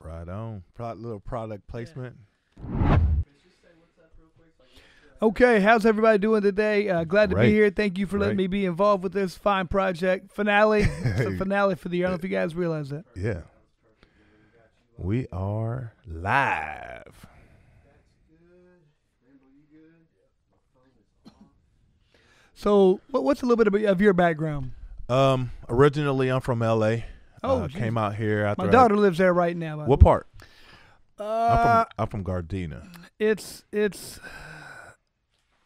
Right on. Little product placement. Okay, how's everybody doing today? Glad to be Great. here. Thank you for letting Great. me be involved with this fine project. Finale. It's the finale for the year. I don't know if you guys realize that. Yeah. We are live. So, what's a little bit of your background? Originally, I'm from L.A. Oh, came out here after. My daughter lives there right now. What part? Uh, I'm from Gardena. It's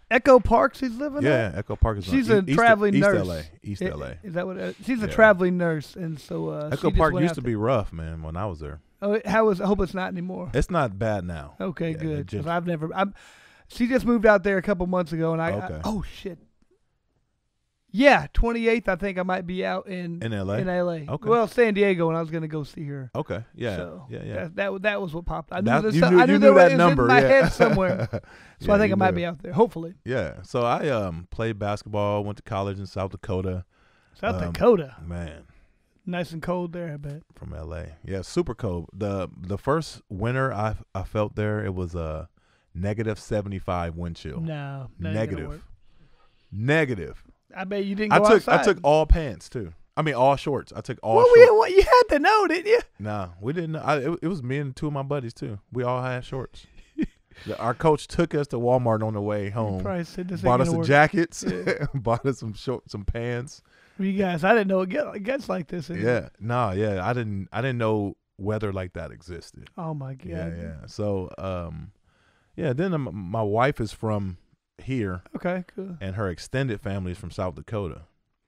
Echo Park. She's living Yeah, at. Echo Park is. She's on a traveling nurse. East LA. Is that what? She's a Yeah. traveling nurse, and so Echo Park used to be rough, man. When I was there, Oh, how was? I hope it's not anymore. it's not bad now. Okay, Yeah, good. it just- 'Cause I've never. She just moved out there a couple months ago, and Okay. oh shit. Yeah, 28th. I think I might be out in LA. In LA. Okay. Well, San Diego, and I was gonna go see her. Okay. Yeah. So yeah. that was what popped. I knew, That- there's you some- knew- I knew you there knew was, that it was number, in my yeah. head somewhere. So I think I might knew be it. out there. Hopefully, Yeah. So I played basketball. Went to college in South Dakota. South Dakota, Man, nice and cold there. I bet. from LA. Yeah, super cold. The first winter I felt there, it was a negative 75 wind chill. No, that ain't gonna work. Negative. I bet you didn't I go took outside. I took all pants too. I mean all shorts. I took all Well, shorts. you had to know, didn't you? Nah, we didn't. It was me and two of my buddies too. We all had shorts. Our coach took us to Walmart on the way home. Probably said this ain't Bought us gonna some work. jackets. Yeah. Bought us some pants. Well, you guys, I didn't know it gets like this. Yeah. No, yeah. I didn't know weather like that existed. Oh my god. Yeah. So then my wife is from here Okay, cool. and her extended family is from South Dakota.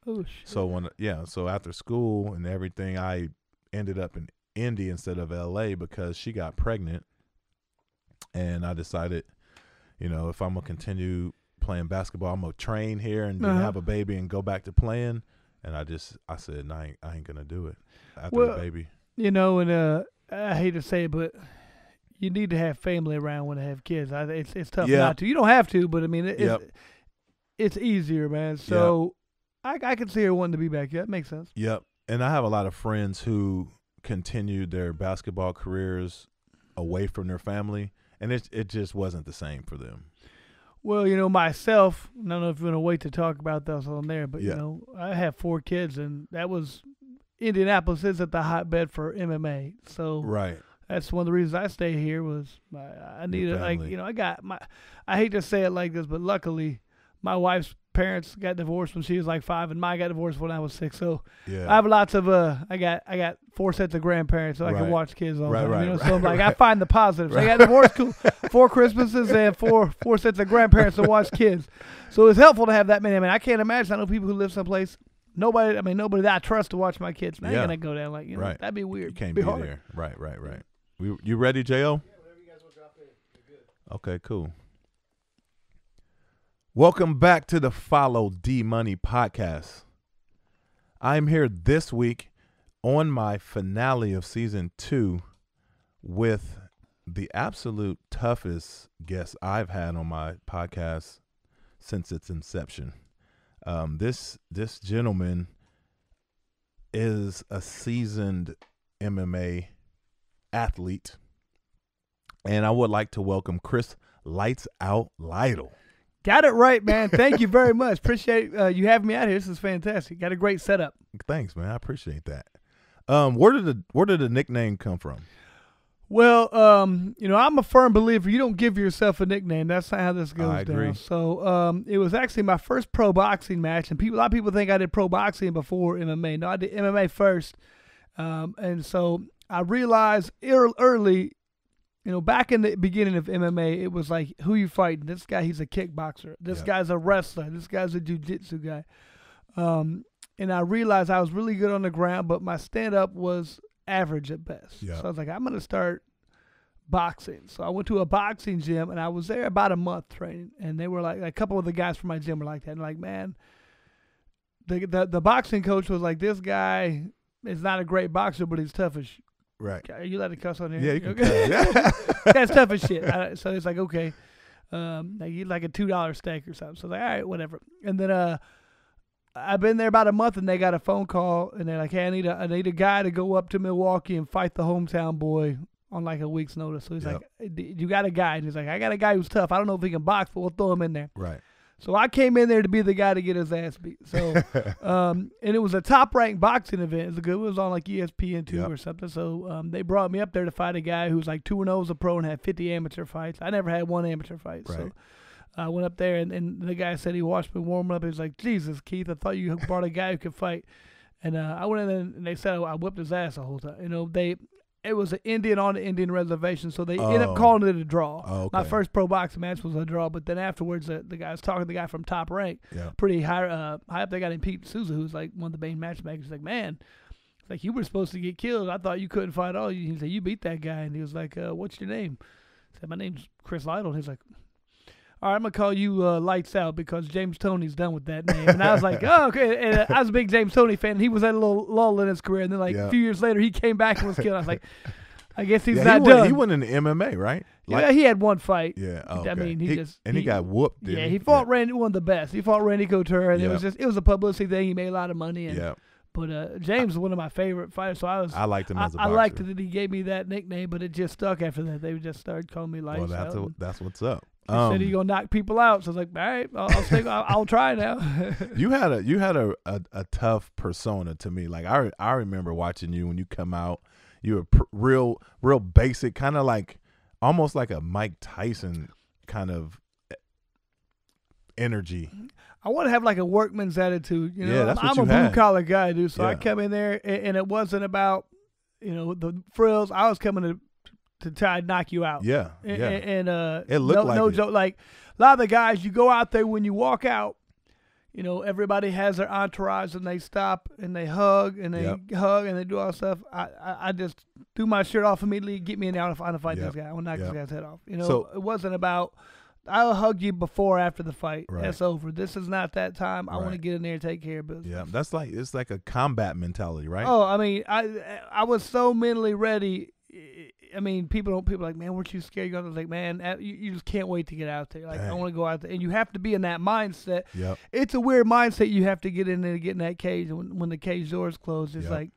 Oh shit. So after school and everything, I ended up in Indy instead of LA because she got pregnant. And I decided, if I'm gonna continue playing basketball, I'm gonna train here and then have a baby and go back to playing. And I said, no, I ain't gonna do it after the baby. And I hate to say it, but you need to have family around when they have kids. It's tough Yeah. not to. You don't have to, but I mean, Yep. it's easier, man. So I can see her wanting to be back. Yeah, that makes sense. Yep. And I have a lot of friends who continued their basketball careers away from their family, and it just wasn't the same for them. Well, myself, I don't know if you want to wait to talk about this on there, but, Yeah. I have 4 kids, and that was Indianapolis isn't the hotbed for MMA. So Right. that's one of the reasons I stay here was I needed, family. I got I hate to say it like this, but luckily my wife's parents got divorced when she was like 5, and mine got divorced when I was 6. So Yeah. I have lots of I got 4 sets of grandparents, so I can Right. watch kids all the Right, time. right, So I'm right, like, I right. find the positives. I got divorced, cool. 4 Christmases and four sets of grandparents to watch kids. So it's helpful to have that many. I mean, I can't imagine. I know people who live someplace. Nobody that I trust to watch my kids. I ain't gonna go down Right. that'd be weird. You can't be be hard. there. Right. You ready, J.O.? Yeah, whatever you guys want to drop in. You're good. Okay, cool. Welcome back to the Follow D Money podcast. I'm here this week on my finale of season 2 with the absolute toughest guest I've had on my podcast since its inception. This gentleman is a seasoned MMA athlete, and I would like to welcome Chris Lights Out Lytle. Got it right, man. Thank you very much. Appreciate you having me out here. This is fantastic. Got a great setup. Thanks, man. I appreciate that. Where did the nickname come from? Well, I'm a firm believer you don't give yourself a nickname. That's not how this goes I agree. down. So it was actually my first pro boxing match, and a lot of people think I did pro boxing before MMA. No, I did MMA first. And so I realized early, back in the beginning of MMA, it was like, who you fighting? This guy, he's a kickboxer. This guy's a wrestler. This guy's a jiu-jitsu guy. And I realized I was really good on the ground, but my stand-up was average at best. Yeah. So I was like, I'm going to start boxing. So I went to a boxing gym, and I was there about a month training. And they were like, a couple of the guys from my gym were like that. And like, man, the boxing coach was like, this guy is not a great boxer, but he's tough as shit. Right. Are you allowed to cuss on here? Yeah, you can Okay. cuss. That's tough as shit. So it's like, okay. Like a $2 steak or something. So I was like, all right, whatever. And then I've been there about a month, and they got a phone call, and they're like, hey, I need a guy to go up to Milwaukee and fight the hometown boy on like a week's notice. So he's Yep. like, you got a guy? And he's like, I got a guy who's tough. I don't know if he can box, but we'll throw him in there. Right. So I came in there to be the guy to get his ass beat. So, and it was a top-ranked boxing event. It was on like ESPN2 Yep. or something. So they brought me up there to fight a guy who's like 2-0 as a pro and had 50 amateur fights. I never had one amateur fight. Right. So I went up there, and the guy said he watched me warm up. He was like, Jesus, Keith, I thought you brought a guy who could fight. And I went in there, and they said I whipped his ass the whole time. You know, it was an Indian on the Indian reservation, so they ended up calling it a draw. Oh, okay. My first pro boxing match was a draw, but then afterwards, the guy was talking to the guy from Top Rank, Yeah. pretty high up. They got named Pete Souza, who's like one of the main matchmakers. He's like, man, it's like you were supposed to get killed. I thought you couldn't fight at all. He said, you beat that guy. And he was like, what's your name? I said, my name's Chris Lightle. And he's like, all right, I'm going to call you Lights Out because James Toney's done with that name. And I was like, oh, okay. And I was a big James Toney fan. He was at a little lull in his career. And then a few years later, he came back and was killed. I was like, I guess he's not done. He went in the MMA, right? Yeah, he had one fight. Yeah, okay. I mean, he got whooped. Didn't he fought Randy, one of the best. He fought Randy Couture, and it was a publicity thing. He made a lot of money. And, But James was one of my favorite fighters, so I liked him as a boxer. I liked it that he gave me that nickname, but it just stuck after that. They just started calling me Lights Out. Well, that's what's up. He said he's gonna knock people out, so I was like, all right, I'll try now. You had a tough persona to me. Like I remember watching you when you come out. You were real basic, kind of like almost like a Mike Tyson kind of energy. I want to have like a workman's attitude. You know, yeah, that's what I'm you a had. blue collar guy, dude. So I come in there, and it wasn't about the frills. I was coming to try and knock you out. Yeah, and it looked no joke. Like a lot of the guys, you go out there when you walk out. You know, everybody has their entourage, and they stop and they hug and they hug and they do all that stuff. I just threw my shirt off immediately. Get me in there. I want to fight this guy. I want to knock this guy's head off. You know, so, it wasn't about I'll hug you before or after the fight. Right. That's over. This is not that time. I want to get in there and take care of business. Yeah, it's like a combat mentality, right? Oh, I mean, I was so mentally ready. I mean, people are like, man, weren't you scared? I was like, man, you just can't wait to get out there. Like, I want to go out there. And you have to be in that mindset. Yep. It's a weird mindset you have to get in there to get in that cage. And when the cage doors close, it's like,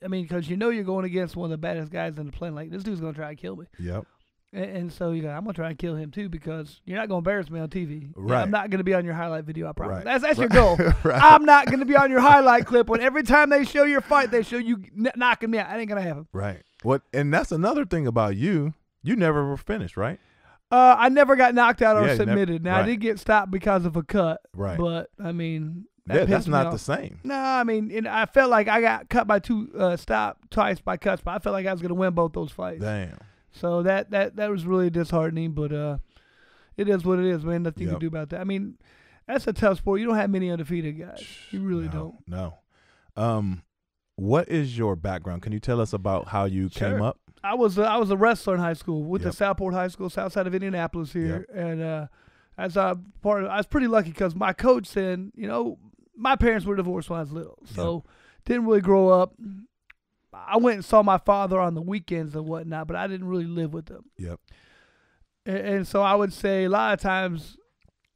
I mean, because you're going against one of the baddest guys in the plane. Like, this dude's going to try to kill me. Yep. And so you go, I'm going to try and kill him too because you're not going to embarrass me on TV. Right. I'm not going to be on your highlight video, I promise. Right. That's your goal. Right. I'm not going to be on your highlight clip when every time they show your fight, they show you knocking me out. That ain't going to happen. Right. And that's another thing about you. You never were finished, right? I never got knocked out or submitted. Now, I did get stopped because of a cut. Right. But, I mean, that's not the same. No, I mean, I felt like I got cut by stopped twice by cuts, but I felt like I was going to win both those fights. Damn. So that was really disheartening, but it is what it is, man. Nothing you can do about that. I mean, that's a tough sport. You don't have many undefeated guys. You really don't. No. What is your background? Can you tell us about how you came up? I was a wrestler in high school. Went to Southport High School, south side of Indianapolis here, and as a part of, I was pretty lucky because my coach said, my parents were divorced when I was little, so didn't really grow up. I went and saw my father on the weekends and whatnot, but I didn't really live with them. Yep. And so I would say a lot of times,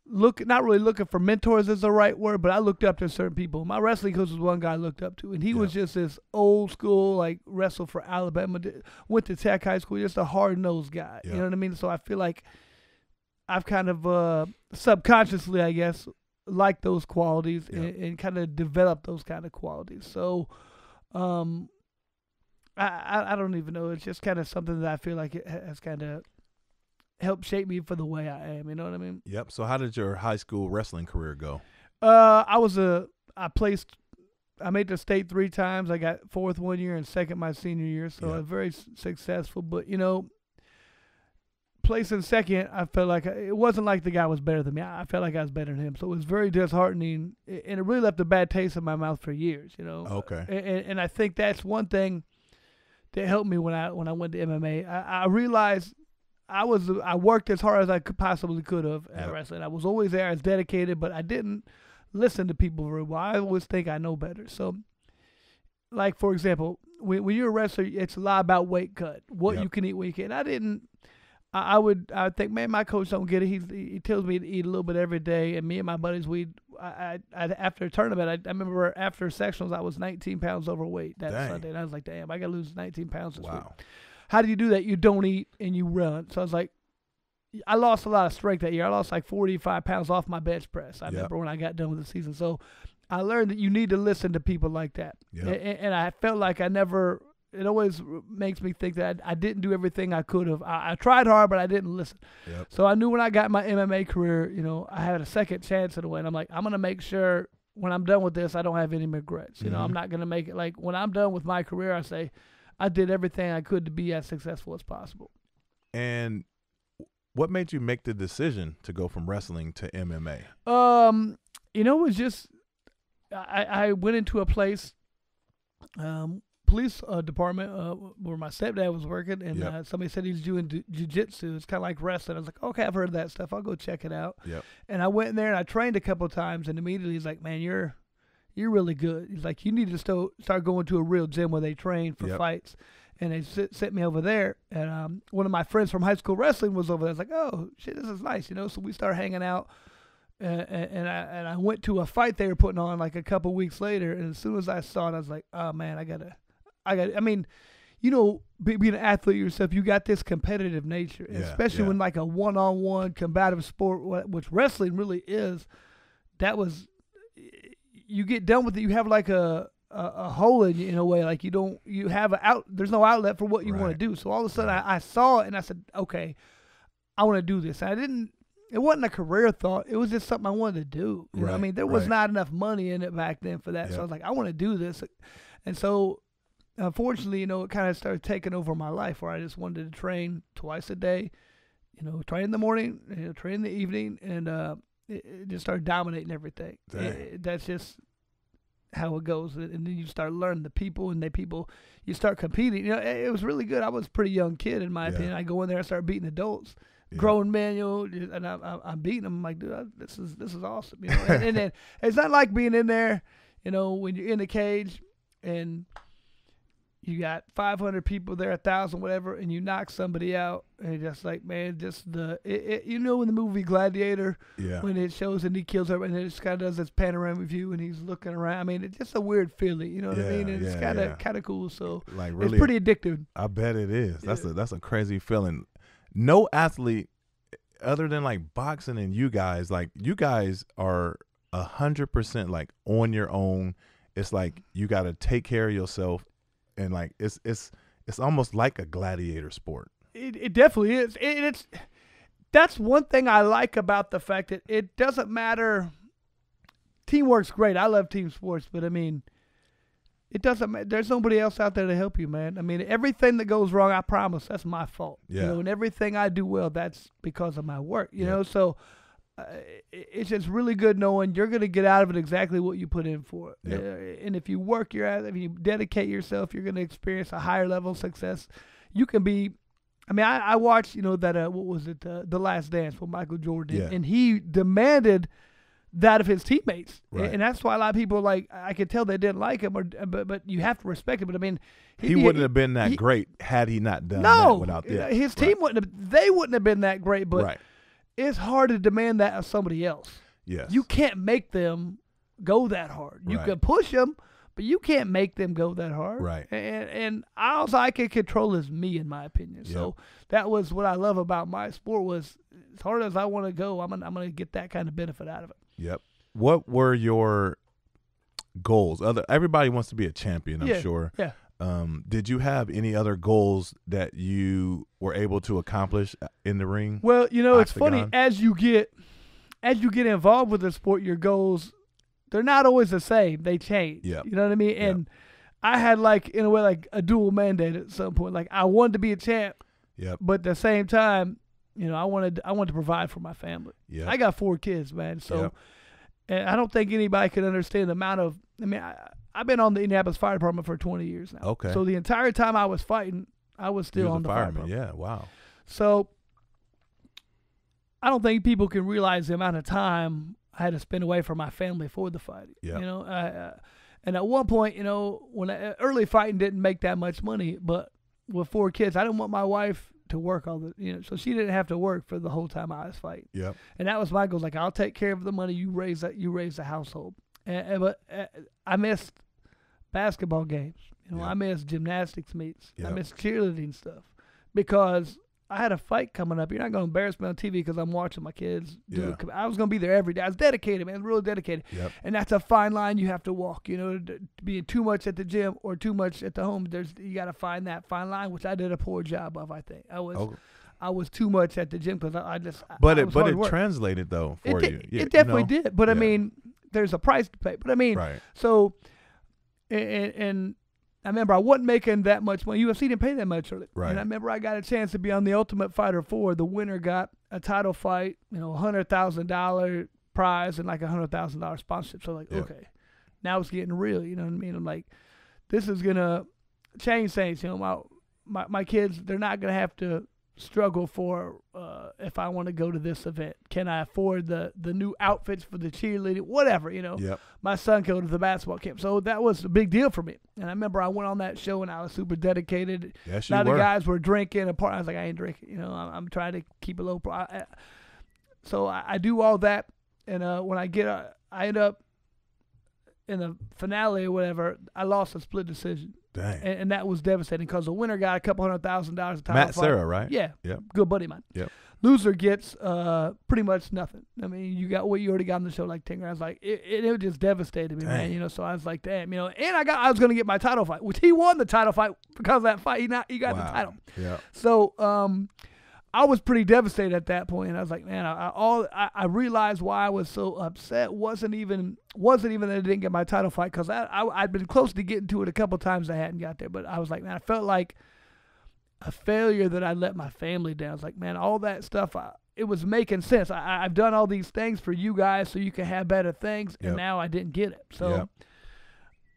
not really looking for mentors is the right word, but I looked up to certain people. My wrestling coach was one guy I looked up to, and he was just this old school, like wrestled for Alabama, went to Tech High School, just a hard-nosed guy. You know what I mean? So I feel like I've kind of subconsciously, I guess, liked those qualities and kind of developed those kind of qualities. So I don't even know. It's just kind of something that I feel like it has kind of helped shape me for the way I am. You know what I mean? Yep. So how did your high school wrestling career go? I made the state 3 times. I got 4th one year and 2nd my senior year. So I was very successful. But, placing 2nd, I felt like it wasn't like the guy was better than me. I felt like I was better than him. So it was very disheartening. And it really left a bad taste in my mouth for years, Okay. And I think that's one thing that helped me when I went to MMA. I realized I worked as hard as I possibly could have at wrestling. I was always there. I was dedicated, but I didn't listen to people very well. I always think I know better. So, like, for example, when you're a wrestler, it's a lot about weight cut, what you can eat, what you can't. I would think, man, my coach don't get it. He tells me to eat a little bit every day, and me and my buddies, after a tournament, I remember after sectionals, I was 19 pounds overweight that Sunday, and I was like, damn, I got to lose 19 pounds this week. how do you do that? You don't eat and you run. So I was like, I lost a lot of strength that year. I lost like 45 pounds off my bench press. I remember when I got done with the season. So I learned that you need to listen to people like that. And I felt like I never, it always makes me think that I didn't do everything I could have. I tried hard, but I didn't listen. So I knew when I got my MMA career, you know, I had a second chance in a way. And I'm like, I'm going to make sure when I'm done with this, I don't have any regrets. You know, I'm not going to make it like when I'm done with my career, I say I did everything I could to be as successful as possible. And what made you make the decision to go from wrestling to MMA? You know, it was just I went into a place, police department where my stepdad was working, and somebody said he was doing jiu-jitsu. It's kind of like wrestling. I was like, okay, I've heard of that stuff. I'll go check it out. And I went in there and I trained a couple of times, and immediately he's like, man, you're really good. He's like, you need to start going to a real gym where they train for fights. And they sent me over there, and one of my friends from high school wrestling was over there. I was like, oh, shit, this is nice, you know? So we started hanging out, and I went to a fight they were putting on like a couple weeks later, and as soon as I saw it, I was like, oh, man, I mean, you know, being an athlete yourself, you got this competitive nature, especially when like a one-on-one combative sport, which wrestling really is, you get done with it, you have like a hole in you in a way, like there's no outlet for what you want to do. So all of a sudden I saw it and I said, okay, I want to do this. And it wasn't a career thought. It was just something I wanted to do. You know what I mean? There was not enough money in it back then for that. So I was like, I want to do this. And so unfortunately, you know, it kind of started taking over my life where I just wanted to train twice a day, you know, train in the morning, you know, train in the evening, and it just started dominating everything. That's just how it goes, and then you start learning the people, and you start competing. You know, it was really good. I was a pretty young kid in my opinion. I go in there, I start beating adults, grown men, you know, and I'm beating them. I'm like, dude, this is awesome, you know. and then it's not like being in there, you know, when you're in the cage and you got 500 people there, 1,000, whatever, and you knock somebody out, and just like, man, just you know, in the movie Gladiator, when it shows and he kills everybody, and it just kind of does this panoramic view, and he's looking around. I mean, it's just a weird feeling, you know what I mean? And it's kind of cool. So like, really, it's pretty addictive. I bet it is. That's a crazy feeling. No athlete, other than like boxing and you guys are 100% like on your own. It's like you got to take care of yourself. And like it's almost like a gladiator sport. It definitely is. That's one thing I like about the fact that it doesn't matter. Teamwork's great. I love team sports, but I mean, it doesn't matter. There's nobody else out there to help you, man. I mean, everything that goes wrong, I promise, that's my fault. You know, and everything I do well, that's because of my work. You know, so. It's just really good knowing you're going to get out of it exactly what you put in for. And if you work your ass, if you dedicate yourself, you're going to experience a higher level of success. You can be, I mean, I watched, you know, that, what was it, The Last Dance with Michael Jordan, and he demanded that of his teammates. And that's why a lot of people, like, I could tell they didn't like him, but you have to respect him. But I mean, he wouldn't have been that great had he not done that without that. His team they wouldn't have been that great, but it's hard to demand that of somebody else. Yes. You can't make them go that hard. You can push them, but you can't make them go that hard. Right. And all I can control is me, in my opinion. So that was what I love about my sport was as hard as I want to go, I'm gonna get that kind of benefit out of it. Yep. What were your goals? Everybody wants to be a champion, I'm sure. Yeah. Did you have any other goals that you were able to accomplish in the ring? Well, you know, it's funny, as you get involved with the sport, your goals, they're not always the same. They change. Yep. You know what I mean? And I had, like, in a way, like a dual mandate at some point. Like, I wanted to be a champ. Yep. But at the same time, you know, I wanted to provide for my family. Yeah. I got 4 kids, man. So and I don't think anybody could understand the amount of, I mean, I've been on the Indianapolis Fire Department for 20 years now. Okay. So the entire time I was fighting, I was still on the fire department. Yeah, wow. So I don't think people can realize the amount of time I had to spend away from my family for the fighting. Yeah. You know, and at one point, you know, when early fighting didn't make that much money, but with 4 kids, I didn't want my wife to work so she didn't have to work for the whole time I was fighting. Yep. And that was my goal. Like, I'll take care of the money. You raise the household. But I missed basketball games. You know, I missed gymnastics meets. I missed cheerleading stuff. because I had a fight coming up. You're not going to embarrass me on TV because I'm watching my kids do it. I was going to be there every day. I was dedicated, man, really dedicated. Yep. And that's a fine line you have to walk, being too much at the gym or too much at the home. You got to find that fine line, which I did a poor job of, I think. I was too much at the gym because But it translated, though, for you. It definitely did. But, I mean, there's a price to pay. But, I mean, so, and I remember I wasn't making that much money. UFC didn't pay that much early. Right. And I remember I got a chance to be on the Ultimate Fighter 4. The winner got a title fight, $100,000 prize and like $100,000 sponsorship. So okay, now it's getting real. You know what I mean? I'm like, this is gonna change things. My kids, they're not gonna have to struggle for if I want to go to this event. Can I afford the new outfits for the cheerleading? Whatever, Yep. My son can go to the basketball camp. So that was a big deal for me. And I remember I went on that show and I was super dedicated. Yes, a lot of guys were drinking. I was like, I ain't drinking. I'm trying to keep a low So I do all that. And when I end up in the finale or whatever, I lost a split decision. Dang. And that was devastating because the winner got a couple $100,000. Matt Serra, right? Yeah. Yep. Good buddy of mine. Yep. Loser gets pretty much nothing. I mean, you got what you already got on the show, like 10 grand. I was like, it just devastated me, man. So I was like, damn, and I was going to get my title fight, which he won the title fight because of that fight. He got the title. Yeah. So I was pretty devastated at that point, and I was like, man, I realized why I was so upset wasn't even that I didn't get my title fight, because I'd been close to getting to it a couple times. I hadn't got there, but I was like, man, I felt like a failure that I let my family down. I was like, man, all that stuff, it was making sense. I've done all these things for you guys so you can have better things, and now I didn't get it. So,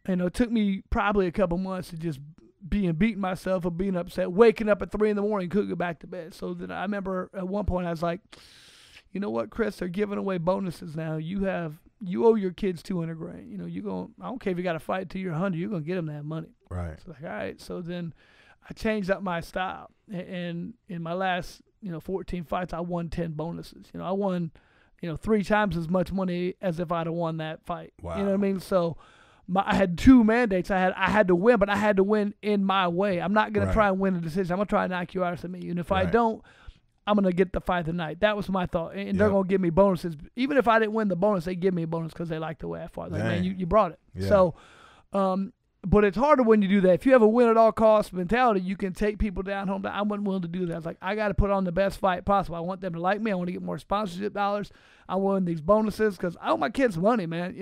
it took me probably a couple months to just beating myself or being upset, waking up at 3 a.m, couldn't go back to bed. So then I remember at one point I was like, you know what, Chris, they're giving away bonuses now. You owe your kids $200,000. I don't care if you got to fight till you're 100, you're gonna get them that money. Right. So like, all right. So then I changed up my style, and in my last 14 fights, I won 10 bonuses. I won 3 times as much money as if I'd have won that fight. Wow. You know what I mean? So I had 2 mandates. I had to win, but I had to win in my way. I'm not going to try and win a decision. I'm going to try and knock you out of me. And if I don't, I'm going to get the fight of the night. That was my thought. And they're going to give me bonuses. Even if I didn't win the bonus, they give me a bonus because they like the way I fought. Like, man, you brought it. Yeah. So, but it's harder when you do that. If you have a win-at-all-costs mentality, you can take people down home. I wasn't willing to do that. I was like, I got to put on the best fight possible. I want them to like me. I want to get more sponsorship dollars. I want these bonuses because I owe my kids money, man.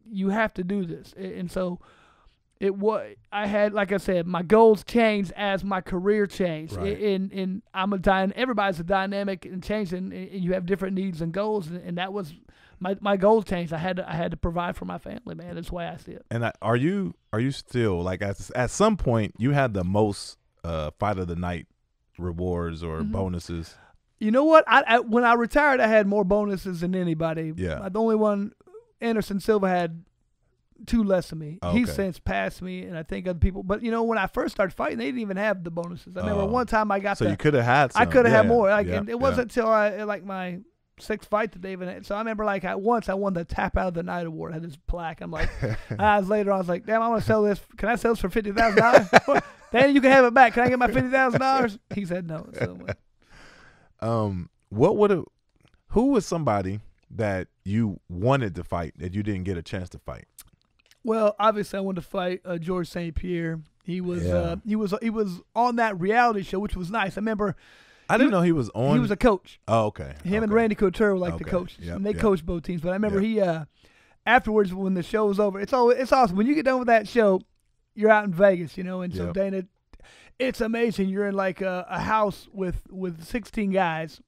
You have to do this. And so I had, like I said, my goals changed as my career changed. Right. And everybody's a dynamic and changing, and you have different needs and goals. And that was my goals changed. I had to provide for my family, man. That's the way I see it. And are you still, like, at some point you had the most fight of the night rewards or bonuses? You know what? When I retired, I had more bonuses than anybody. Yeah. The only one, Anderson Silva, had 2 less than me. Okay. He's since passed me, and I think other people. But when I first started fighting, they didn't even have the bonuses. I remember one time I got. So you could have had some. I could have had more. And it wasn't until my 6th fight that they even had. So I remember once I won the Tap Out of the Night award. I had this plaque. I'm like, hours later I was like, damn, I want to sell this. Can I sell this for $50,000? Danny, you can have it back. Can I get my $50,000? He said no. So, who was somebody that you wanted to fight that you didn't get a chance to fight? Well, obviously I wanted to fight George St. Pierre. He was on that reality show, which was nice. I remember. I didn't know he was on. He was a coach. Oh, okay. Him and Randy Couture were the coaches, and they coached both teams. But I remember he afterwards, when the show was over, it's awesome. When you get done with that show, you're out in Vegas, and so Dana, it's amazing. You're in like a house with 16 guys.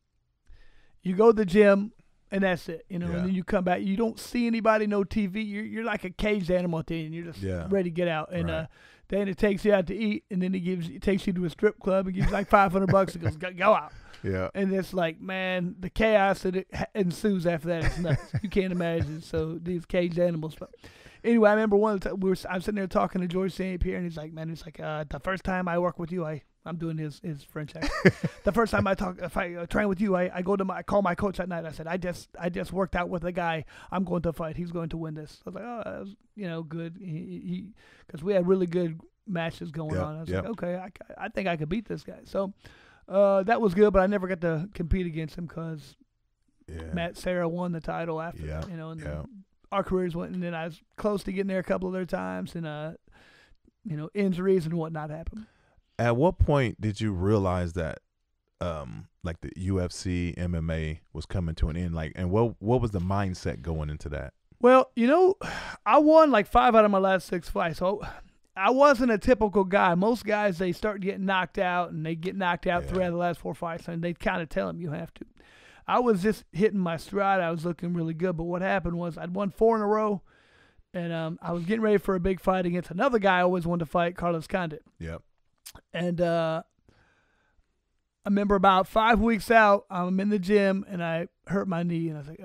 You go to the gym, and that's it, and then you come back. You don't see anybody, no TV. You're like a caged animal at the end. You're just ready to get out. And Dana takes you out to eat, and then he takes you to a strip club and gives you like $500 and goes, go out. Yeah. And it's like, man, the chaos that ensues after that is nuts. You can't imagine. So these caged animals. But anyway, I remember one time I'm sitting there talking to George St. Pierre, and he's like, man, the first time I work with you, I'm doing his French accent. The first time I train with you, I call my coach at night. I said, I just worked out with a guy. I'm going to fight. He's going to win this. I was like, oh, that was, good. Because we had really good matches going Yep, on. I was yep. like, okay, I think I could beat this guy. So that was good, but I never got to compete against him because Yeah. Matt Serra won the title after, Yeah, and yeah. our careers went, and then I was close to getting there a couple other times, and injuries and whatnot happened. At what point did you realize that, like the UFC MMA was coming to an end? Like, and what was the mindset going into that? Well, I won like 5 out of my last 6 fights, so I wasn't a typical guy. Most guys, they start getting knocked out, and they get knocked out Yeah. 3 out of the last 4 fights, and they kind of tell them you have to. I was just hitting my stride. I was looking really good, but what happened was I'd won 4 in a row, and I was getting ready for a big fight against another guy I always wanted to fight, Carlos Condit. Yep. And I remember about 5 weeks out, I'm in the gym, and I hurt my knee, and I was like,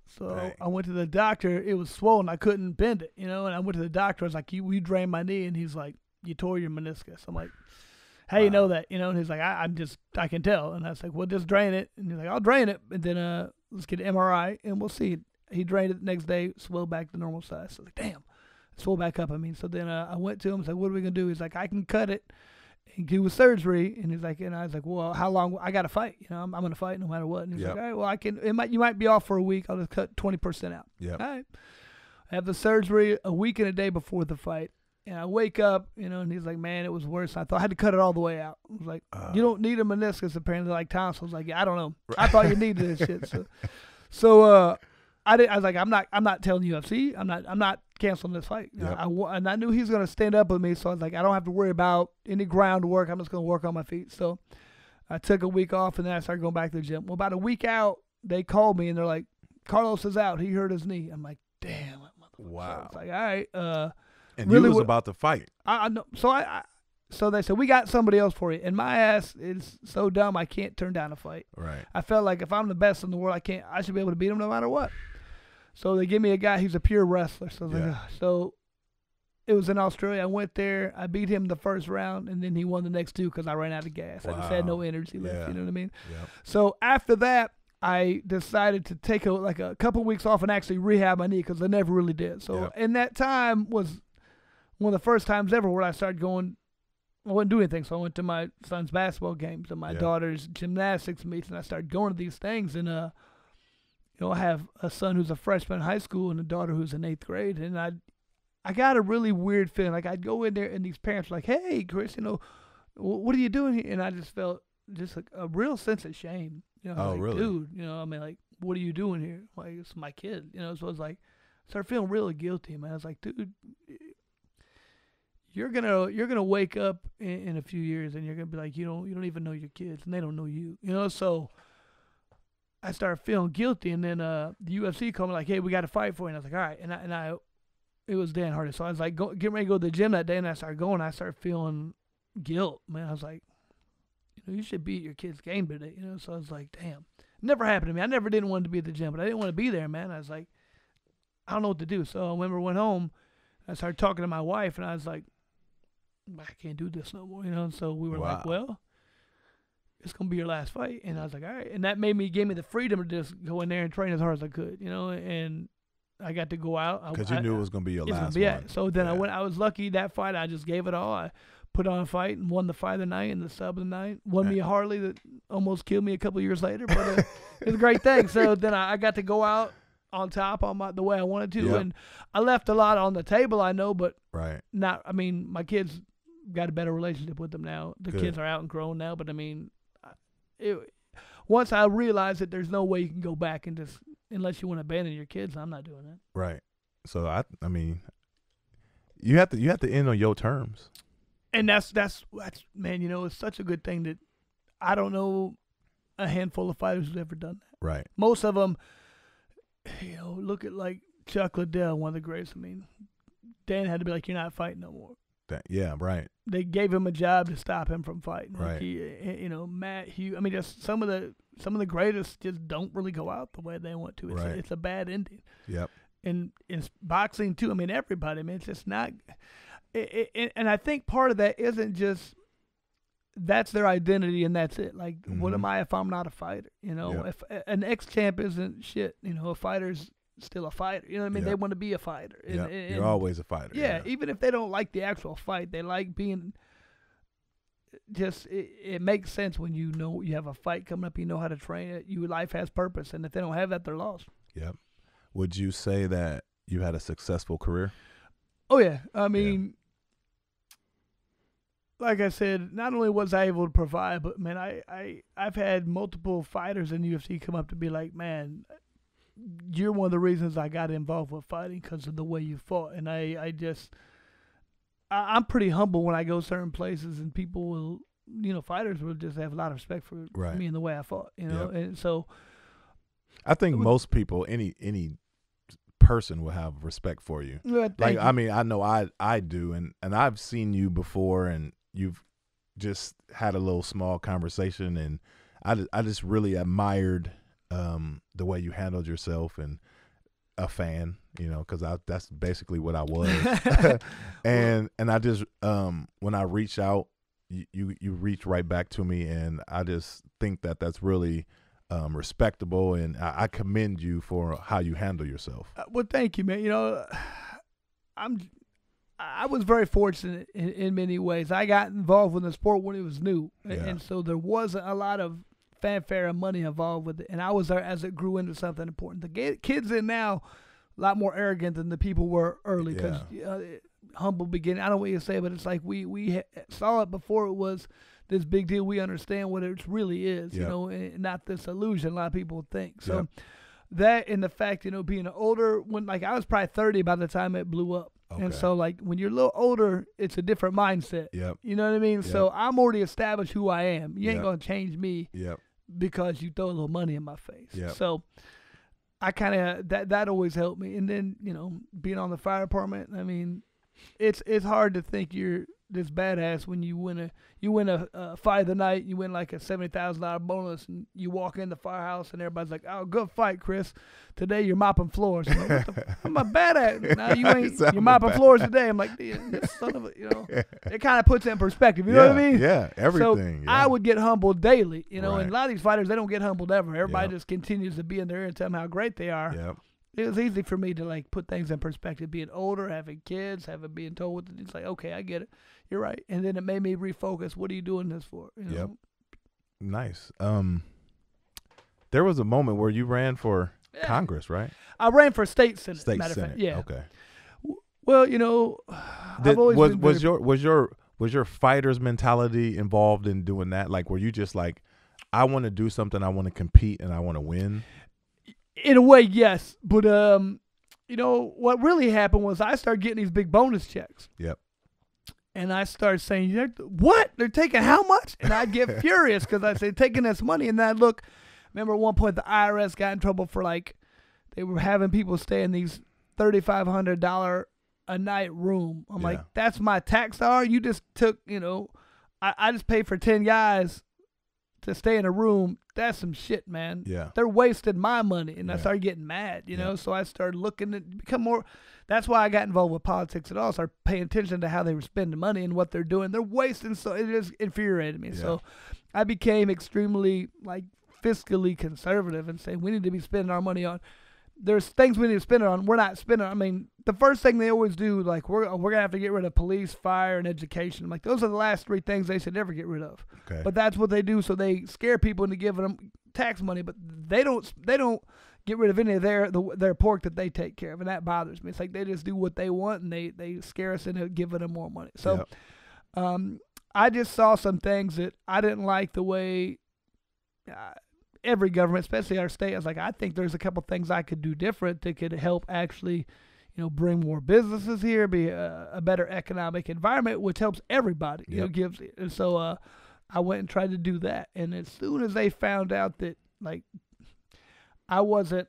So Dang. I went to the doctor. It was swollen. I couldn't bend it, and I went to the doctor. I was like, you drained my knee, and he's like, you tore your meniscus. I'm like, how you know that? And he's like, I can tell. And I was like, well, just drain it. And he's like, I'll drain it, and then let's get an MRI, and we'll see. He drained it the next day, swelled back to normal size. So I was like, damn, swelled back up. So then I went to him. I was like, what are we gonna do? He's like, I can cut it and do a surgery. And he's like, and I was like, well, how long? I got to fight. I'm gonna fight no matter what. And he's Yep. like, all right, well, I can. You might be off for a week. I'll just cut 20% out. Yep. All right. I have the surgery a week and a day before the fight. And I wake up, and he's like, man, it was worse. I thought I had to cut it all the way out. I was like, you don't need a meniscus, apparently, like tonsils. I was like, yeah, I don't know. I thought you needed this shit. So I was like, I'm not telling UFC. I'm not canceling this fight. Yep. And I knew he was going to stand up with me. So I was like, I don't have to worry about any groundwork. I'm just going to work on my feet. So I took a week off, and then I started going back to the gym. Well, about a week out, they called me, and they're like, Carlos is out. He hurt his knee. I'm like, damn. Wow. So I was like, all right. And really you was about to fight. I know. So they said, we got somebody else for you. And my ass is so dumb, I can't turn down a fight. Right. I felt like if I'm the best in the world, I should be able to beat him no matter what. So they give me a guy who's a pure wrestler. So I was like, ugh. So it was in Australia. I went there. I beat him the first round, and then he won the next 2 because I ran out of gas. I just had no energy left. Yeah. You know what I mean? Yep. So after that, I decided to take a couple weeks off and actually rehab my knee because I never really did. So Yep. in that time was one of the first times ever where I started going. I wouldn't do anything, so I went to my son's basketball games and my daughter's gymnastics meets, and I started going to these things. And I have a son who's a freshman in high school and a daughter who's in 8th grade, and I got a really weird feeling. Like I'd go in there and these parents were like, "Hey, Chris, what are you doing here?" And I just felt just like a real sense of shame. Like, really? dude, like, what are you doing here? Like, it's my kid, So I was like, I started feeling really guilty, man. I was like, dude, you're gonna wake up in a few years and you're gonna be like, you don't even know your kids and they don't know you, So I started feeling guilty, and then the UFC called me like, hey, we got to fight for you. And I was like, all right, and I it was Dan Hardy. So I was like, getting ready to go to the gym that day, and I started going. I started feeling guilt, man. I was like, you should be at your kid's game today, So I was like, damn. Never happened to me. I never didn't want to be at the gym, but I didn't want to be there, man. I was like, I don't know what to do. So I remember went home. I started talking to my wife, and I was like, I can't do this no more, So we were like, well, it's gonna be your last fight, and I was like, all right. And that gave me the freedom to just go in there and train as hard as I could, And I got to go out because you knew it was gonna be your last one. Yeah. So then I was lucky that fight. I just gave it all. I put on a fight and won the fight of the night and the sub of the night. Won me a Harley that almost killed me a couple years later, but it was a great thing. So then I got to go out on top on the way I wanted to, and I left a lot on the table, I know, but not. I mean, my kids got a better relationship with them now. The kids are out and grown now, but I mean, once I realized that there's no way you can go back and just, unless you want to abandon your kids, I'm not doing that. Right. So I mean, you have to end on your terms. And that's man, it's such a good thing that I don't know a handful of fighters who's ever done that. Right. Most of them, look at like Chuck Liddell, one of the greatest. I mean, Dan had to be like, you're not fighting no more. Right. They gave him a job to stop him from fighting. Right. Like Matt Hughes. I mean, just some of the greatest just don't really go out the way they want to. It's a bad ending. Yep. And it's boxing too. I mean, everybody. I mean, it's just not. And I think part of that isn't just that's their identity and that's it. Like, what am I if I'm not a fighter? If an ex-champ isn't shit, a fighter's still a fighter. You know what I mean? Yep. They want to be a fighter. Yeah, And you're always a fighter. yeah, even if they don't like the actual fight, they like being. Just it makes sense when you know you have a fight coming up. You know how to train it. Your life has purpose, and if they don't have that, they're lost. Yep. Would you say that you had a successful career? Oh yeah, I mean, like I said, not only was I able to provide, but man, I've had multiple fighters in UFC come up to be like, man, you're one of the reasons I got involved with fighting because of the way you fought, and I'm pretty humble when I go certain places, and people will, fighters will just have a lot of respect for me and the way I fought, and so. I think most people, any person will have respect for you. Like, I mean, I know I do, and I've seen you before, and you've just had a little small conversation, and I just really admired the way you handled yourself, and a fan, because that's basically what I was. and I just when I reach out, you reach right back to me, and I just think that that's really respectable, and I commend you for how you handle yourself. Well, thank you, man. I was very fortunate in many ways. I got involved with the sport when it was new, and so there wasn't a lot of fanfare and money involved with it. And I was there as it grew into something important. The kids in now a lot more arrogant than the people were early because humble beginning. I don't know what you say, but it's like we saw it before it was this big deal. We understand what it really is, and not this illusion a lot of people think. So that and the fact, being older, when like I was probably 30 by the time it blew up. Okay. And so like when you're a little older, it's a different mindset. Yep. You know what I mean? Yep. So I'm already established who I am. You ain't going to change me because you throw a little money in my face. Yep. So I kind of, that always helped me. And then, being on the fire department, I mean, it's hard to think you're this badass when you win a fight of the night, you win like a $70,000 bonus, and you walk in the firehouse and everybody's like, "Oh, good fight, Chris. Today you're mopping floors." I'm, like, I'm a badass. Now you ain't. You're mopping floors today. I'm like, this son of a, It kind of puts it in perspective. You know what I mean? Yeah, everything. So I would get humbled daily. And a lot of these fighters, they don't get humbled ever. Everybody just continues to be in there and tell them how great they are. Yep. It was easy for me to like put things in perspective. Being older, having kids, being told what it's like. Okay, I get it. You're right. And then it made me refocus. What are you doing this for? Yep. Nice. There was a moment where you ran for Congress, right? I ran for state senate. State matter senate. Of fact. Yeah. Okay. Well, I've always been was your fighter's mentality involved in doing that? Like, were you just like, I want to do something, I want to compete, and I want to win? In a way, yes. But what really happened was I started getting these big bonus checks. Yep. And I started saying, what? They're taking how much? And I'd get furious because I said, taking this money. And then I'd look. Remember at one point the IRS got in trouble for they were having people stay in these $3,500 a night room. I'm like, that's my tax dollar? You just took, I just paid for 10 guys to stay in a room. That's some shit, man. Yeah. They're wasting my money. And I started getting mad, so I started looking to become more. That's why I got involved with politics at all. Started paying attention to how they were spending money and what they're doing. They're wasting, so it just infuriated me. Yeah. So I became extremely fiscally conservative and saying we need to be spending our money on. There's things we need to spend it on. We're not spending. I mean, the first thing they always do, we're gonna have to get rid of police, fire, and education. I'm like, those are the last three things they should never get rid of. Okay. But that's what they do, so they scare people into giving them tax money. But they don't get rid of any of their pork that they take care of, and that bothers me. It's like they just do what they want, and they scare us into giving them more money. So, I just saw some things that I didn't like the way. Every government, especially our state, I was like, I think there's a couple things I could do different that could help actually, bring more businesses here, be a better economic environment, which helps everybody. Gives. And so I went and tried to do that. And as soon as they found out that I wasn't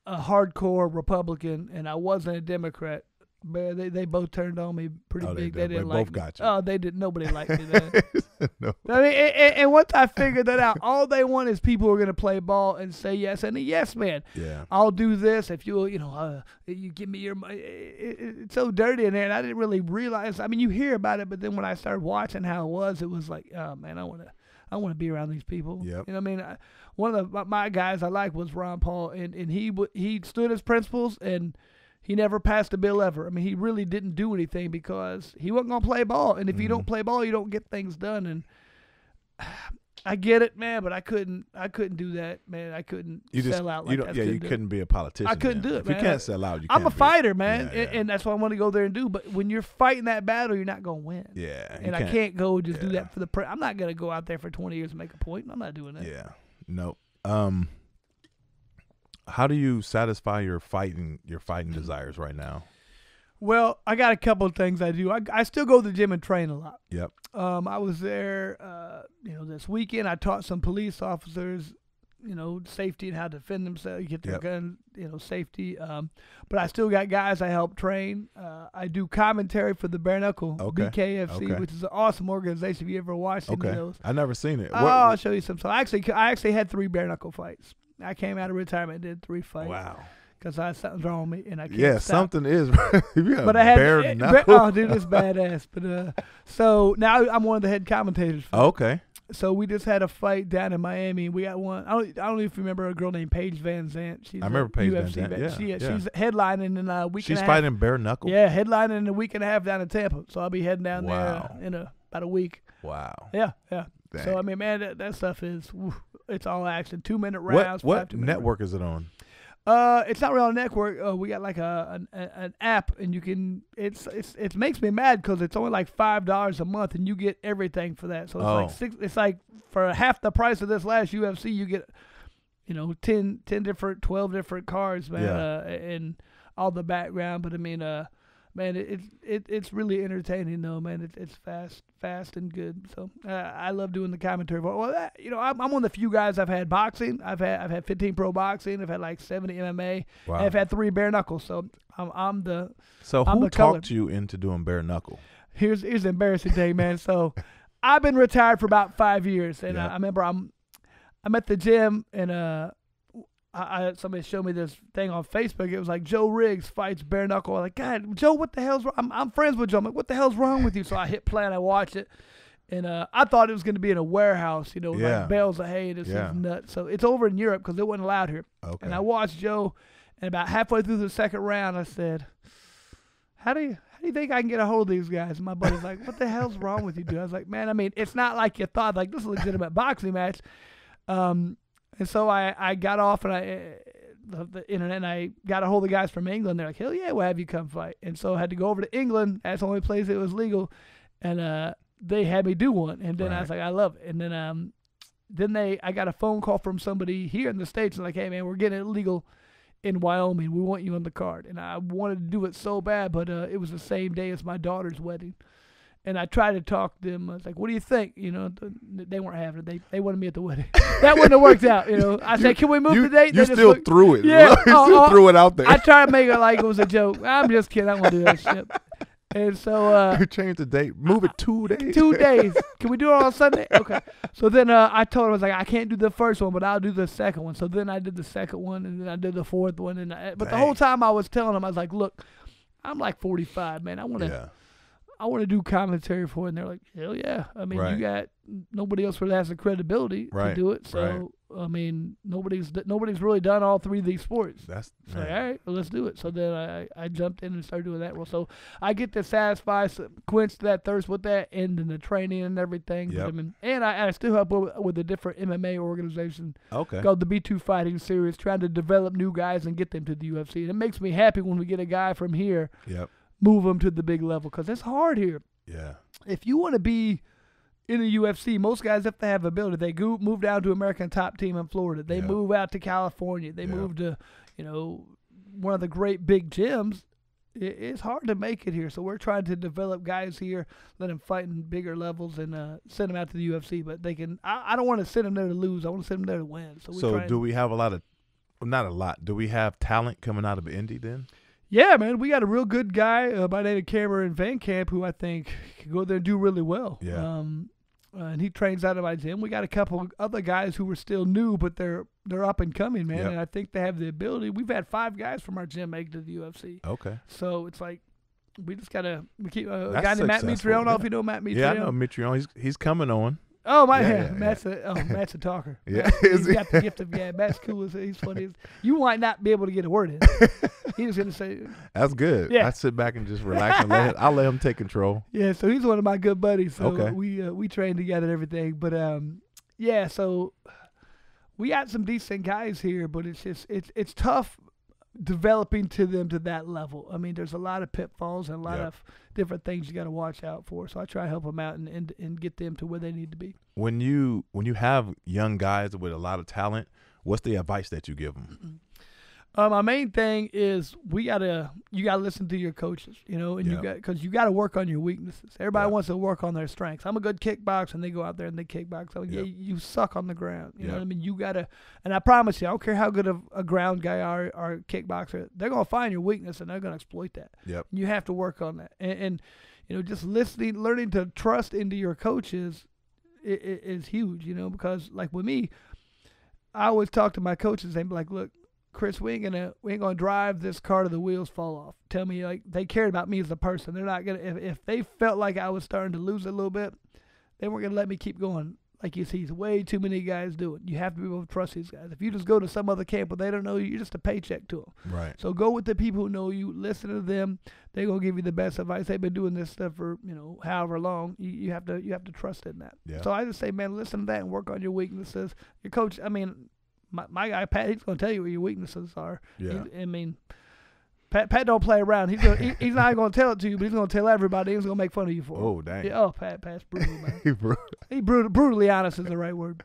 a hardcore Republican and I wasn't a Democrat, but they both turned on me pretty big. They didn't like both got you. Oh, they didn't. Nobody liked me then. No. I mean, and once I figured that out, all they want is people who are going to play ball and say yes and a yes man. Yeah. I'll do this if you you give me your money. It's so dirty in there, and I didn't really realize. I mean, you hear about it, but then when I started watching how it was like, oh man, I want to be around these people. Yep. You know what I mean? One of my guys I like was Ron Paul, and he stood his principles, and he never passed a bill ever. I mean, he really didn't do anything because he wasn't going to play ball. And if you don't play ball, you don't get things done. And I get it, man, but I couldn't do that, man. I couldn't sell out like that. Yeah, you couldn't be a politician. I couldn't do it, if man. You can't sell out. I'm a fighter, man, Yeah. and that's what I want to go there and do. But when you're fighting that battle, you're not going to win. Yeah. And I can't go just do that for the I'm not going to go out there for 20 years and make a point. I'm not doing that. Yeah. Nope. How do you satisfy your fighting desires right now? Well, I got a couple of things I do. I still go to the gym and train a lot. Yep. I was there, this weekend. I taught some police officers, safety and how to defend themselves, get their gun, safety. But I still got guys I help train. I do commentary for the Bare Knuckle, BKFC, which is an awesome organization. If you ever watched any of those. I've never seen it. I'll show you some. So I actually had 3 Bare Knuckle fights. I came out of retirement and did 3 fights. Wow. Because something's wrong with me and I can't stop. Something is. But I had bare knuckle. Oh, dude, it's badass. But so now I'm one of the head commentators. Okay. So we just had a fight down in Miami. We got one. I don't know if you remember a girl named Paige Van Zandt. I remember Paige Van Zandt. Yeah, she's headlining in a week. She's fighting bare knuckle. Yeah, headlining in a week and a half down in Tampa. So I'll be heading down there in about a week. Wow. Yeah. Dang. So I mean, man, that stuff is it's all action. 2-minute rounds. What network is it on? It's not really on a network. We got like an app, and you can. It makes me mad because it's only like $5 a month, and you get everything for that. So it's like for half the price of this last UFC, you get 10 different, 12 different cards, man, and all the background. But I mean, man, it's really entertaining though, man. It's fast and good. So I love doing the commentary. Well, I'm one of the few guys I've had boxing. I've had 15 pro boxing. I've had like 70 MMA. Wow. And I've had 3 bare knuckles. So I'm the. So who talked you into doing bare knuckle? Here's the embarrassing thing, man. So I've been retired for about 5 years, and I remember I'm at the gym and somebody showed me this thing on Facebook. It was like Joe Riggs fights bare knuckle. I'm like, God, Joe, what the hell's wrong? I'm friends with Joe. I'm like, what the hell's wrong with you? So I hit play and I watched it, and I thought it was going to be in a warehouse, like bales of hay. This is nuts. So it's over in Europe because it wasn't allowed here. Okay. And I watched Joe, and about halfway through the second round, I said, How do you think I can get a hold of these guys? And my buddy's like, what the hell's wrong with you, dude? I was like, man, I mean, it's not like you thought. Like, this is a legitimate boxing match. And so I got off and the internet, and I got a hold of the guys from England. They're like, hell yeah, we'll have you come fight. And so I had to go over to England. That's the only place it was legal. And they had me do one. And then I was like, I love it. And then I got a phone call from somebody here in the States. And like, hey, man, we're getting it legal in Wyoming. We want you on the card. And I wanted to do it so bad, but it was the same day as my daughter's wedding. And I tried to talk to them. I was like, what do you think? They weren't having it. They wanted me at the wedding. That wouldn't have worked out. I said, can we move the date? You still threw it. Yeah. You still threw it out there. I tried to make it like it was a joke. I'm just kidding. I don't want to do that shit. And so you changed the date. Move it 2 days. 2 days. Can we do it on Sunday? Okay. So then I told him, I was like, I can't do the first one, but I'll do the second one. So then I did the second one, and then I did the fourth one. But the whole time I was telling him, I was like, look, I'm like 45, man. I want to do commentary for it. And they're like, hell yeah. I mean, you got nobody else really has the credibility to do it. So, I mean, nobody's really done all 3 of these sports. That's so, all right, well, let's do it. So then I jumped in and started doing that role. So I get to satisfy, quench that thirst with that and in the training and everything. Yep. But, I mean, and I still help with a different MMA organization called the B2 Fighting Series, trying to develop new guys and get them to the UFC. And it makes me happy when we get a guy from here. Yep. Move them to the big level because it's hard here. Yeah. If you want to be in the UFC, most guys, if they have ability, they move down to American Top Team in Florida. They move out to California. They move to, one of the great big gyms. It's hard to make it here. So we're trying to develop guys here, let them fight in bigger levels, and send them out to the UFC. But they can. I don't want to send them there to lose. I want to send them there to win. So do we have not a lot. Do we have talent coming out of Indy then? Yeah, man, we got a real good guy by the name of Cameron Van Camp who I think can go there and do really well. Yeah. and he trains out of my gym. We got a couple other guys who were still new, but they're up and coming, man. Yep. And I think they have the ability. We've had 5 guys from our gym make it to the UFC. Okay. So it's like we just gotta keep a That's guy named Matt successful, Mitrione. I don't know yeah. if you know Matt Mitrione. Yeah, I know Mitrione. He's coming on. Oh my, Yeah, Matt's a talker. Yeah. He's got the gift of gab. Matt's cool. He's funny. You might not be able to get a word in. He was gonna say. That's good. Yeah. I sit back and just relax and I'll let him take control. Yeah, so he's one of my good buddies. So Okay. we train together and everything. But yeah, so we got some decent guys here, but it's just it's tough developing to them to that level. I mean, there's a lot of pitfalls and a lot Yep. of different things you got to watch out for. So I try to help them out and get them to where they need to be. When you have young guys with a lot of talent, what's the advice that you give them? My main thing is you gotta listen to your coaches, and because you gotta work on your weaknesses. Everybody Yeah. wants to work on their strengths. I'm a good kickboxer, and they go out there and they kickbox. So yeah, Yep. you suck on the ground. You know Yep. what I mean? You gotta, and I promise you, I don't care how good of a ground guy or a kickboxer, they're gonna find your weakness and they're gonna exploit that. Yep. You have to work on that, and just listening, learning to trust into your coaches is huge. Because like with me, I always talk to my coaches. They be like, look, Chris, we ain't gonna drive this car till the wheels fall off. Tell me, like, they cared about me as a person. They're not gonna if they felt like I was starting to lose a little bit, they weren't gonna let me keep going. Like you see, way too many guys do it. You have to be able to trust these guys. If you just go to some other camp but they don't know you, you're just a paycheck to them. Right. So go with the people who know you. Listen to them. They're gonna give you the best advice. They've been doing this stuff for however long. You have to trust in that. Yeah. So I just say, man, listen to that and work on your weaknesses. Your coach, I mean. My guy Pat, he's gonna tell you what your weaknesses are. Yeah. Pat don't play around. He's not gonna tell it to you, but he's gonna tell everybody. He's gonna make fun of you for it. Oh, dang. Yeah, Pat's brutal, man. Bro. He brutally honest is the right word.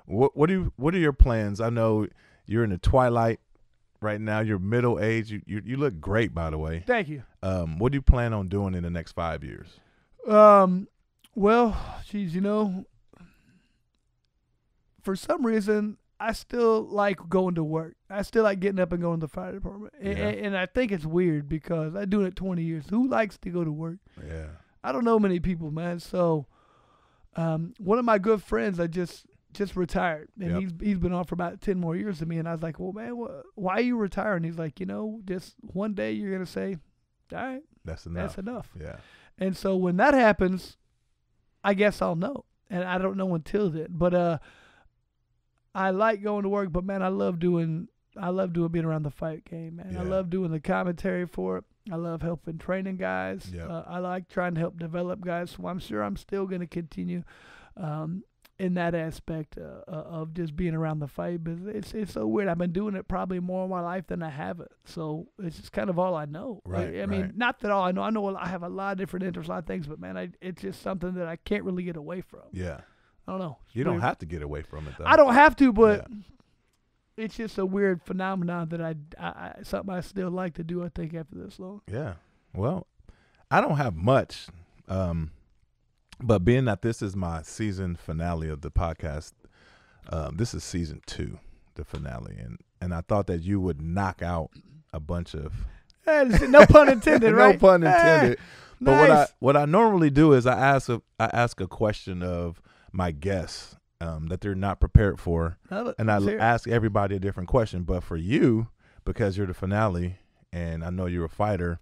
What are your plans? I know you're in the twilight right now. You're middle age. You look great, by the way. Thank you. What do you plan on doing in the next 5 years? Well, geez, for some reason, I still like going to work. I still like getting up and going to the fire department. And I think it's weird because I've been doing it 20 years. Who likes to go to work? Yeah. I don't know many people, man. So one of my good friends, I just retired. And Yep. he's been on for about 10 more years than me. And I was like, well, man, why are you retiring? He's like, just one day you're going to say, all right, That's enough. that's enough. Yeah. And so when that happens, I guess I'll know. And I don't know until then. But I like going to work, but man, I love doing being around the fight game, man. Yeah. I love doing the commentary for it. I love helping training guys. Yep. I like trying to help develop guys. So I'm sure I'm still going to continue in that aspect of just being around the fight. But it's so weird. I've been doing it probably more in my life than I haven't. So it's just kind of all I know. Right, I mean, not that all I know. I know I have a lot of different interests, a lot of things, but man, it's just something that I can't really get away from. Yeah. I don't know. You don't have to get away from it, though. I don't have to, but Yeah. it's just a weird phenomenon that I something I still like to do. I think after this long. Yeah. Well, I don't have much, but being that this is my season finale of the podcast, this is season 2, the finale, and I thought that you would knock out a bunch of No pun intended, right? no pun intended. But nice. what I normally do is I ask a question of my guests that they're not prepared for, and I ask everybody a different question. But for you, because you're the finale, and I know you're a fighter,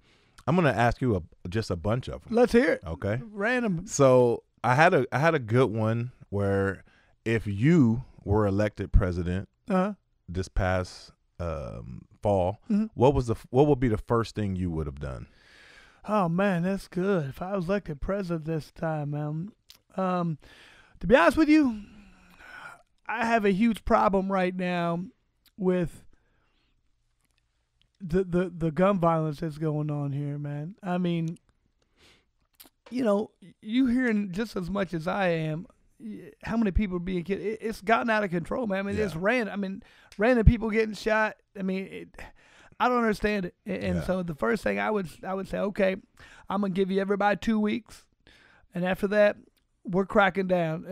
I'm gonna ask you just a bunch of them. Let's hear it. Okay. Random. So I had a good one where if you were elected president this past fall, Mhm. what would be the first thing you would have done? Oh man, that's good. If I was elected president this time, man. To be honest with you, I have a huge problem right now with the gun violence that's going on here, man. I mean, you hearing just as much as I am how many people are being killed. It's gotten out of control, man. I mean, it's random. I mean, random people getting shot. I mean, I don't understand it. And so the first thing I would say, okay, I'm gonna give you everybody 2 weeks, and after that, we're cracking down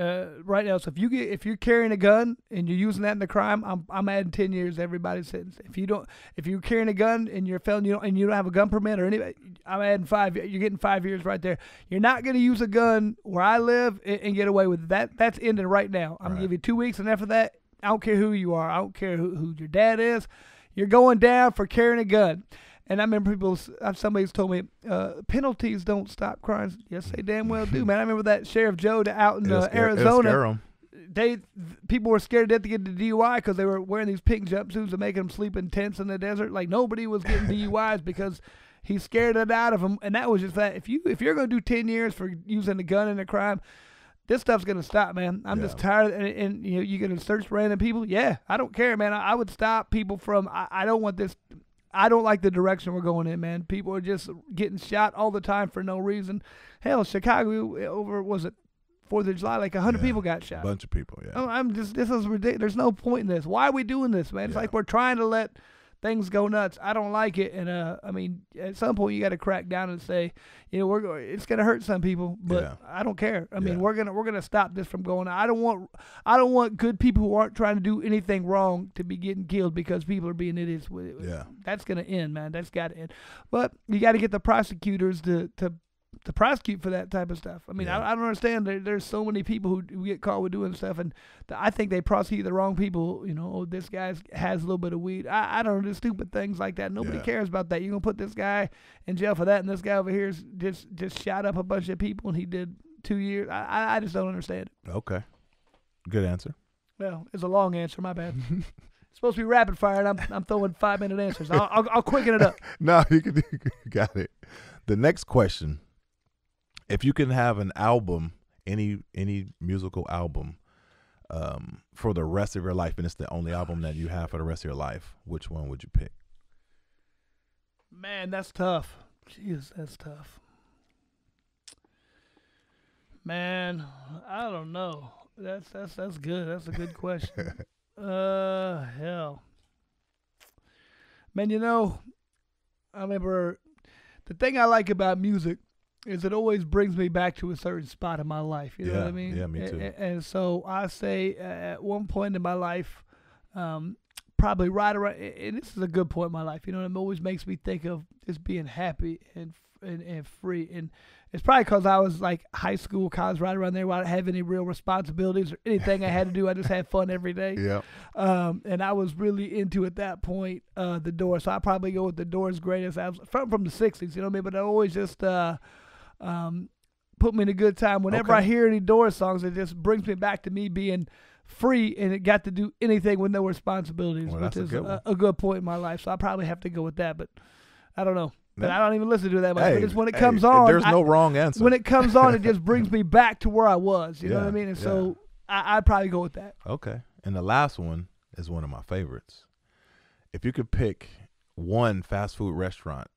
right now. So if you're carrying a gun and you're using that in the crime, I'm adding 10 years to everybody's sentence. If you're carrying a gun and you're a felon, you don't have a gun permit or anything, I'm adding 5. You're getting 5 years right there. You're not going to use a gun where I live and get away with it. That's ending right now. I'm going to give you 2 weeks, and after that, I don't care who you are. I don't care who your dad is. You're going down for carrying a gun. And I remember somebody's told me, penalties don't stop crimes. Yes, they damn well do, man. I remember that Sheriff Joe out in Arizona. People were scared to death to get the DUI because they were wearing these pink jumpsuits and making them sleep in tents in the desert. Like, nobody was getting DUIs because he scared it out of them. And that was just that. If you're going to do 10 years for using a gun in a crime, this stuff's going to stop, man. I'm just tired. And you're going to search random people? Yeah, I don't care, man. I would stop people from, I don't want this. I don't like the direction we're going in, man. People are just getting shot all the time for no reason. Hell, Chicago, was it 4th of July, like 100 people got shot. A bunch of people, yeah. Oh, this is ridiculous. There's no point in this. Why are we doing this, man? It's like we're trying to let things go nuts. I don't like it. And, I mean, at some point you got to crack down and say, it's going to hurt some people, but I don't care. I mean, we're going to stop this from going on. I don't want good people who aren't trying to do anything wrong to be getting killed because people are being idiots with it. Yeah. That's going to end, man. That's got to end. But you got to get the prosecutors to prosecute for that type of stuff. I mean, I don't understand. There's so many people who get caught with doing stuff, and I think they prosecute the wrong people. This guy has a little bit of weed. I don't do stupid things like that. Nobody cares about that. You're going to put this guy in jail for that, and this guy over here is just shot up a bunch of people, and he did 2 years. I just don't understand it. Okay. Good answer. Well, it's a long answer. My bad. It's supposed to be rapid fire, and I'm throwing 5-minute answers. I'll quicken it up. No, you got it. The next question. If you can have an album, any musical album, for the rest of your life, and it's the only album that you have for the rest of your life, which one would you pick? Man, that's tough. Jeez, that's tough. Man, I don't know. That's good. That's a good question. Hell. Man, I remember the thing I like about music is it always brings me back to a certain spot in my life. You know what I mean? Yeah, me too. And so I say at one point in my life, probably right around, and this is a good point in my life, it always makes me think of just being happy and free. And it's probably because I was like high school, college, right around there where I didn't have any real responsibilities or anything I had to do. I just had fun every day. Yeah. And I was really into, at that point, The Doors. So I probably go with The Doors' greatest album from the 60s, you know what I mean? But I always just put me in a good time. Whenever I hear any Doors songs, it just brings me back to me being free and it got to do anything with no responsibilities, which is a good point in my life. So I probably have to go with that, but I don't know. But I don't even listen to that much. But it's when it comes on. There's no wrong answer. When it comes on, it just brings me back to where I was. You know what I mean? And so I'd probably go with that. Okay. And the last one is one of my favorites. If you could pick one fast food restaurant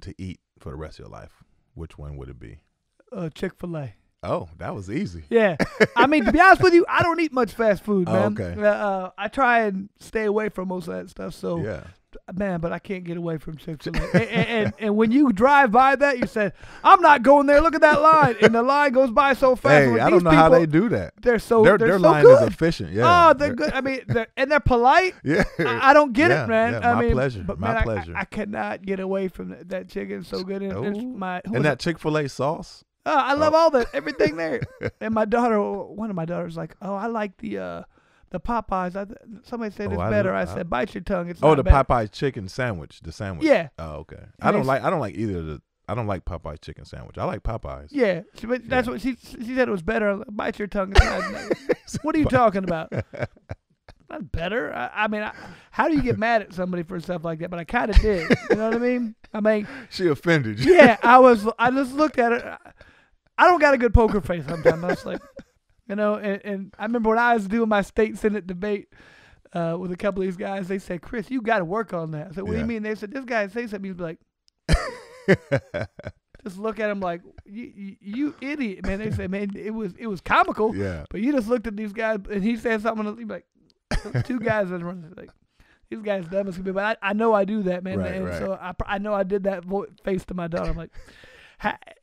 to eat for the rest of your life, which one would it be? Chick-fil-A. Oh, that was easy. Yeah. I mean, to be honest with you, I don't eat much fast food, man. Oh, okay. I try and stay away from most of that stuff. So, man, but I can't get away from Chick-fil-A. and when you drive by that, you say, I'm not going there. Look at that line. And the line goes by so fast. Hey, I don't know how they do that. Their so line good. is efficient. Yeah. Oh, they're good. I mean, they're polite. Yeah. I don't get it, man. Yeah, my pleasure. But my man, pleasure. I cannot get away from that chicken. It's so good. And that Chick-fil-A sauce? I love all that, everything there. And one of my daughters, like, I like the Popeyes. Somebody said it's better. I said, bite your tongue. It's the better. Popeyes chicken sandwich. The sandwich. Yeah. Oh, okay. I don't like either of the. I don't like Popeyes chicken sandwich. I like Popeyes. Yeah, but that's what she said. It was better. Bite your tongue. What are you talking about? Not better. I mean, how do you get mad at somebody for stuff like that? But I kind of did. You know what I mean? I mean, she offended you. Yeah, I just looked at her. I don't got a good poker face sometimes. I was like, and I remember when I was doing my state senate debate with a couple of these guys, they said, Chris, you got to work on that. I said, what do you mean? They said, this guy say something. He'd be like, just look at him like, you idiot, man. They said, man, it was comical. Yeah. But you just looked at these guys, and he said something, and he'd be like, two guys that run like, these guys dumb as can be. But I know I do that, man. Right, and so I know I did that face to my daughter. I'm like,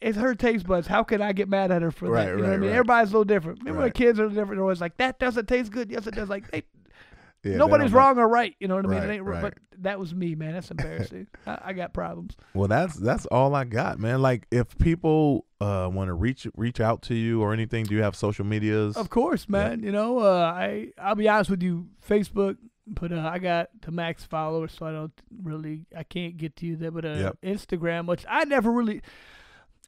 it's her taste buds. How can I get mad at her for Right, that? You know right, what I mean? right. Everybody's a little different. Remember when Right. kids are different? They're always like, that doesn't taste good. Yes, it does. Like, Yeah, nobody's they don't know. wrong or right. You know what I mean? Right, It ain't, right. But that was me, man. That's embarrassing. I got problems. Well, that's all I got, man. Like, if people want to reach out to you or anything, do you have social medias? Of course, man. You know, I'll be honest with you. Facebook, but I got the max followers, so I can't get to you there. But Yep. Instagram, which I never really.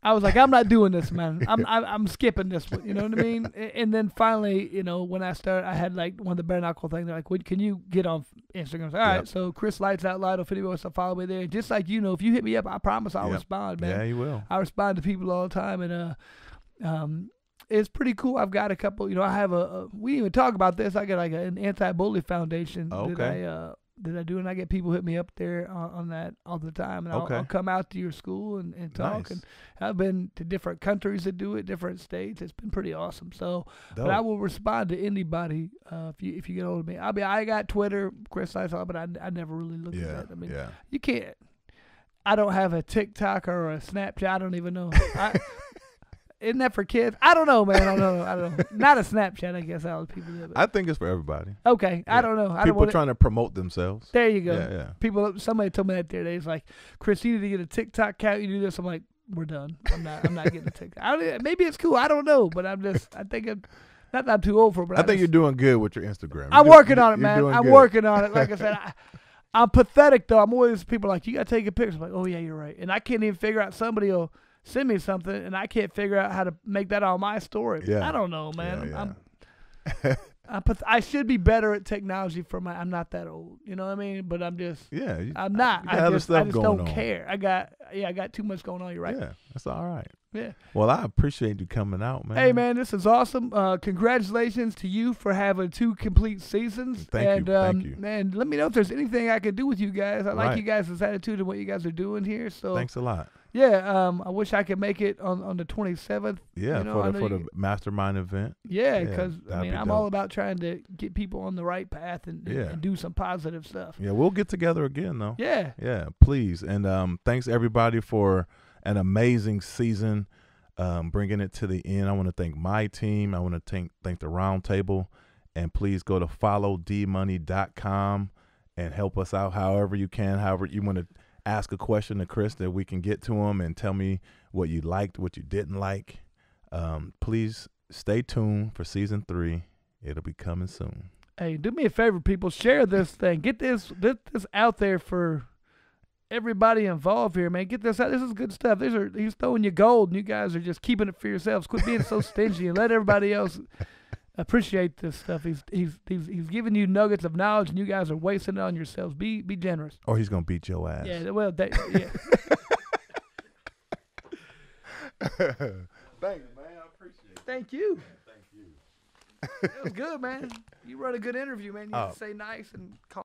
I was like, I'm not doing this, man. I'm skipping this one. You know what I mean? And then finally, you know, when I started, I had like one of the bare knuckle things. They're like, can you get on Instagram? I was like, all right. Yep. So Chris Lights Out Lytle. If anybody wants to follow me there, just like if you hit me up, I promise I'll Yep. respond, man. Yeah, you will. I respond to people all the time, and it's pretty cool. I've got a couple. You know, I have we didn't even talk about this. I got like an anti-bully foundation that I do, and I get people hit me up there on that all the time, and I'll come out to your school and talk. Nice. And I've been to different countries that do it, different states. It's been pretty awesome. So, Dope. but I will respond to anybody if you get hold of me. I got Twitter, Chris Lights Out, but I never really looked at that. I mean, you can't. I don't have a TikTok or a Snapchat. I don't even know. Isn't that for kids? I don't know, man. I don't know. Not a Snapchat, I guess. How people do it. I think it's for everybody. Okay, Yeah. I don't know. People trying to promote themselves. There you go. Yeah. Somebody told me that the other day. It's like, Chris, you need to get a TikTok account. You do this. I'm like, we're done. I'm not getting a TikTok. Maybe it's cool. I don't know, but I think not that I'm too old for it. But I think you're doing good with your Instagram. I'm working on it, man. Doing I'm good. working on it. Like I said, I'm pathetic though. I'm always people are like, you gotta take a picture. I'm like, oh yeah, you're right. And I can't even figure out. Somebody will send me something, and I can't figure out how to make that on my story. Yeah. I don't know, man. Yeah. I should be better at technology I'm not that old. You know what I mean? But I'm just. Yeah. I'm not. You got I other just stuff going don't on. care. I got too much going on. You're right. Yeah, that's all right. Yeah. Well, I appreciate you coming out, man. Hey, man, this is awesome. Congratulations to you for having 2 complete seasons. Thank you. Man, let me know if there's anything I can do with you guys. I like Right. you guys' attitude and what you guys are doing here. So Thanks a lot. yeah, I wish I could make it on the 27th. Yeah, You know, I know for the mastermind event. Yeah, Yeah, because that'd be I'm dope. all about trying to get people on the right path and do some positive stuff. Yeah, we'll get together again though. Yeah. Yeah, please. And thanks everybody for an amazing season, bringing it to the end. I want to thank my team. I want to thank the round table. And please go to followdmoney.com and help us out however you can. However you want to ask a question to Chris that we can get to him and tell me what you liked, what you didn't like. Please stay tuned for season 3. It'll be coming soon. Hey, do me a favor, people. Share this thing. Get this out there for everybody involved here, man. Get this out. This is good stuff. He's throwing you gold, and you guys are just keeping it for yourselves. Quit being so stingy and let everybody else appreciate this stuff. He's giving you nuggets of knowledge, and you guys are wasting it on yourselves. Be generous. Or he's gonna beat your ass. Yeah. Well, yeah. Thanks, man. I appreciate it. Thank you. Thank you. That was good, man. You run a good interview, man. You have to say nice and call.